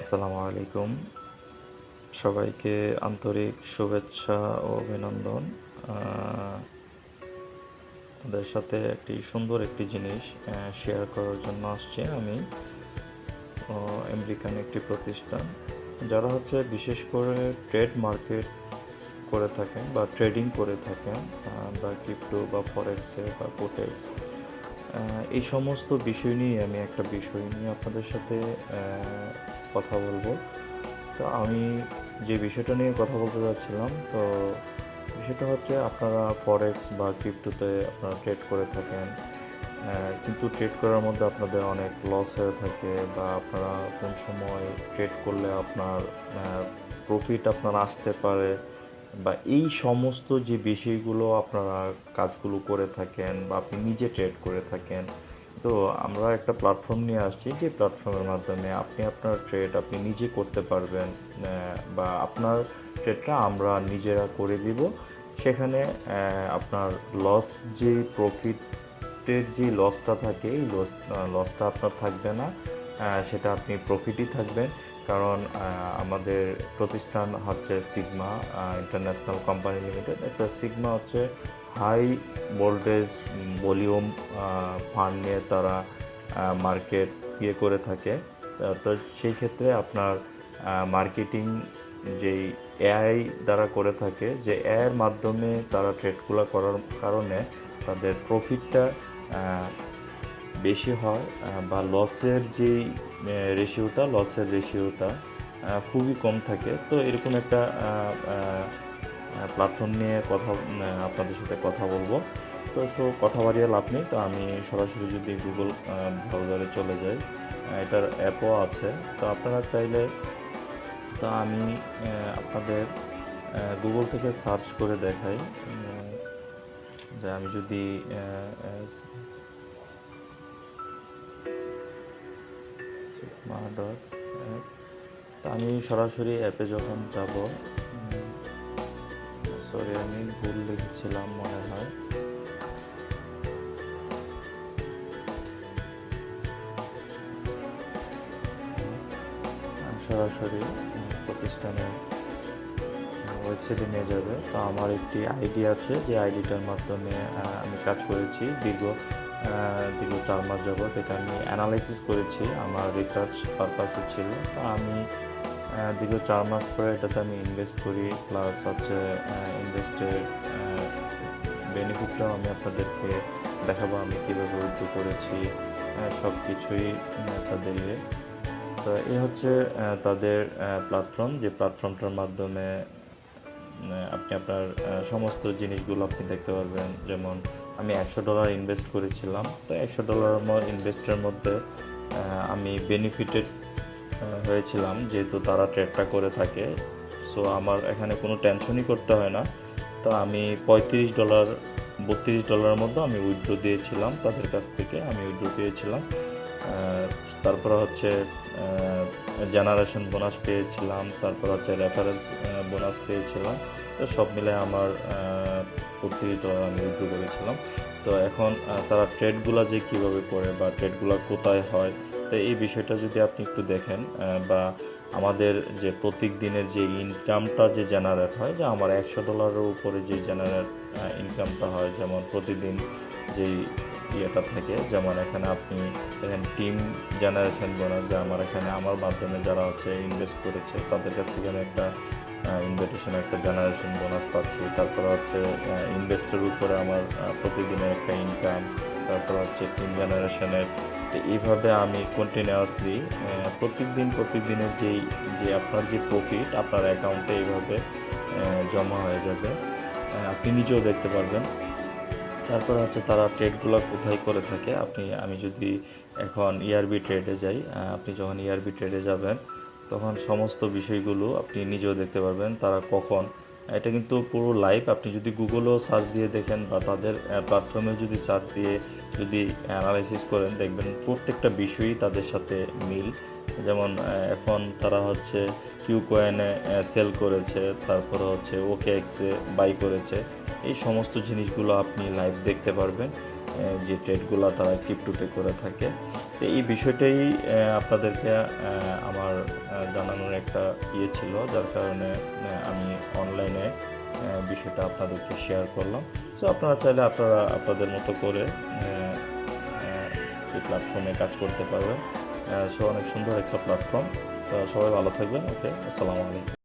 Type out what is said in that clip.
আসসালামু আলাইকুম। সবাইকে আন্তরিক শুভেচ্ছা ও অভিনন্দন। আ আপনাদের সাথে সুন্দর একটি জিনিস শেয়ার করার জন্য আসছি আমি। আমেরিকান একটি প্রতিষ্ঠান। যারা বিশেষ করে ট্রেড মার্কেট করে থাকেন বা ট্রেডিং করে থাকেন, বা ক্রিপ্টো বা ফরেক্সে বা কোটেক্স, এই সমস্ত বিষয় নিয়ে আমি একটা বিষয় নিয়ে আপনাদের সাথে কথা বলবো। তো আমি যে বিষয়টা নিয়ে কথা বলতে যাচ্ছিলাম, তো বিষয়টা আপনারা ফরেক্স বা ক্রিপ্টোতে আপনারা ট্রেড করে থাকেন, কিন্তু ট্রেড করার মধ্যে আপনাদের অনেক লস হয়ে থাকে, বা আপনারা কোন সময় ট্রেড করলে আপনার প্রফিট আপনার আসতে পারে, বা এই সমস্ত যে বিষয়গুলো আপনারা কাজগুলো করে থাকেন বা আপনি নিজে ট্রেড করে থাকেন। তো আমরা একটা প্ল্যাটফর্ম নিয়ে আসছি, যে প্ল্যাটফর্মের মাধ্যমে আপনি আপনার ট্রেড আপনি নিজে করতে পারবেন, বা আপনার ট্রেডটা আমরা নিজেরা করে দিব। সেখানে আপনার লস, যে প্রফিটের যে লসটা থাকে, এই লসটা আপনার থাকবে না, সেটা আপনি প্রফিটই থাকবেন। কারণ আমাদের প্রতিষ্ঠান সিগমা ইন্টারন্যাশনাল কোম্পানি লিমিটেড। একটা Sigma high voltage volume fund নিয়ে তারা মার্কেট করে থাকে। তো সেই ক্ষেত্রে আপনার মার্কেটিং যেই এআই দ্বারা করে থাকে, যে এআইয়ের মাধ্যমে তারা ট্রেডগুলো করার কারণে তাদের প্রফিটটা বেশি হয়, বা লসের রেশিওটা খুবই কম থাকে। তো এরকম একটা প্ল্যাটফর্ম নিয়ে আপনাদের সাথে কথা বলবো। তো কথা বাড়িয়ে লাভ নেই। তো আমি সরাসরি যদি গুগল ব্রাউজারে চলে যাই, এটার অ্যাপও আছে। তো আপনারা চাইলে, তো আমি আপনাদের গুগল থেকে সার্চ করে দেখাই, যে আমি যদি সিগমা ডট অ্যাপ, তো আমি সরাসরি অ্যাপে যখন যাব, সরি আমি ভুল লিখেছিলাম মনে হয়। সরাসরি প্রতিষ্ঠানের ওয়েবসাইটে নিয়ে যাবে। তো আমার একটি আইডি আছে, যে আইডিটার মাধ্যমে আমি কাজ করেছি দীর্ঘ 4 মাস যাবৎ। এটা আমি অ্যানালাইসিস করেছি, আমার রিসার্চ পারপাসে ছিল। তো আমি দীর্ঘ 4 মাস পরে এটাতে আমি ইনভেস্ট করি, প্লাস ইনভেস্টের বেনিফিটটাও আমি আপনাদেরকে দেখাবো, আমি কীভাবে উইথড্র করেছি, সব কিছুই তাদের তো এই তাদের প্ল্যাটফর্ম, যে প্ল্যাটফর্মটার মাধ্যমে আপনি আপনার সমস্ত জিনিসগুলো আপনি দেখতে পারবেন। যেমন আমি $100 ইনভেস্ট করেছিলাম। তো $100 ইনভেস্টের মধ্যে আমি বেনিফিটেড হয়েছিলাম, যেহেতু তারা ট্রেডটা করে থাকে। সো আমার এখানে কোনো টেনশনই করতে হয় না। তো আমি $35 $32 মধ্যে আমি উইথড্র দিয়েছিলাম, তাদের কাছ থেকে আমি উইথড্র পেয়েছিলাম। তারপরে জেনারেশন বোনাস পেয়েছিলাম, তারপর রেফারেন্স বোনাস পেয়েছিলাম। তো সব মিলে আমার $32 আমি উইথড্র করেছিলাম। তো এখন তারা ট্রেডগুলো যে কীভাবে করে বা ট্রেডগুলো কোথায় হয়, তো এই বিষয়টা যদি আপনি একটু দেখেন, বা আমাদের যে প্রত্যেক দিনের যে ইনকামটা যে জেনারেট হয়, যে আমার $100 উপরে যে জেনারেট ইনকামটা হয়, যেমন প্রতিদিন যেই ইয়েটা থাকে, যেমন এখানে আপনি দেখেন টিম জেনারেশন বোনাস, যে আমার মাধ্যমে যারা ইনভেস্ট করেছে তাদের কাছ থেকে আমি একটা একটা জেনারেশন বোনাস পাচ্ছি। তারপর ইনভেস্টের উপরে আমার প্রতিদিনের একটা ইনকাম, তারপর টিম জেনারেশনের। তো এইভাবে আমি কন্টিনিউয়াসলি প্রত্যেক দিনের যে আপনার যে প্রফিট আপনার অ্যাকাউন্টে এইভাবে জমা হয়ে যাবে, আপনি নিজেও দেখতে পারবেন। তারপর তারা ট্রেডগুলো কোথায় করে থাকে, আমি যদি এখন ইআরবি ট্রেডে যাই, আপনি যখন ইআরবি ট্রেডে যাবেন, তখন সমস্ত বিষয়গুলো আপনি নিজেও দেখতে পারবেন তারা কখন। এটা কিন্তু পুরো লাইভ। আপনি যদি গুগলেও সার্চ দিয়ে দেখেন, বা তাদের প্ল্যাটফর্মে যদি সার্চ দিয়ে যদি অ্যানালাইসিস করেন, দেখবেন প্রত্যেকটা বিষয়ই তাদের সাথে মিল। যেমন এখন তারা কিউ কয়েনে সেল করেছে, তারপরে ওকে এক্সে বাই করেছে। এই সমস্ত জিনিসগুলো আপনি লাইভ দেখতে পারবেন। যে ট্রেডগুলো তারা ক্রিপ্টোতে করে থাকে। তো এই বিষয়টাই আপনাদেরকে আমার জানানোর একটা ছিল, যার কারণে আমি অনলাইনে বিষয়টা আপনাদেরকে শেয়ার করলাম। সো আপনারা চাইলে আপনাদের মতো করে এই প্ল্যাটফর্মে কাজ করতে পারবেন। সো অনেক সুন্দর একটা প্ল্যাটফর্ম। তো সবাই ভালো থাকবেন। ওকে, আসসালামু আলাইকুম।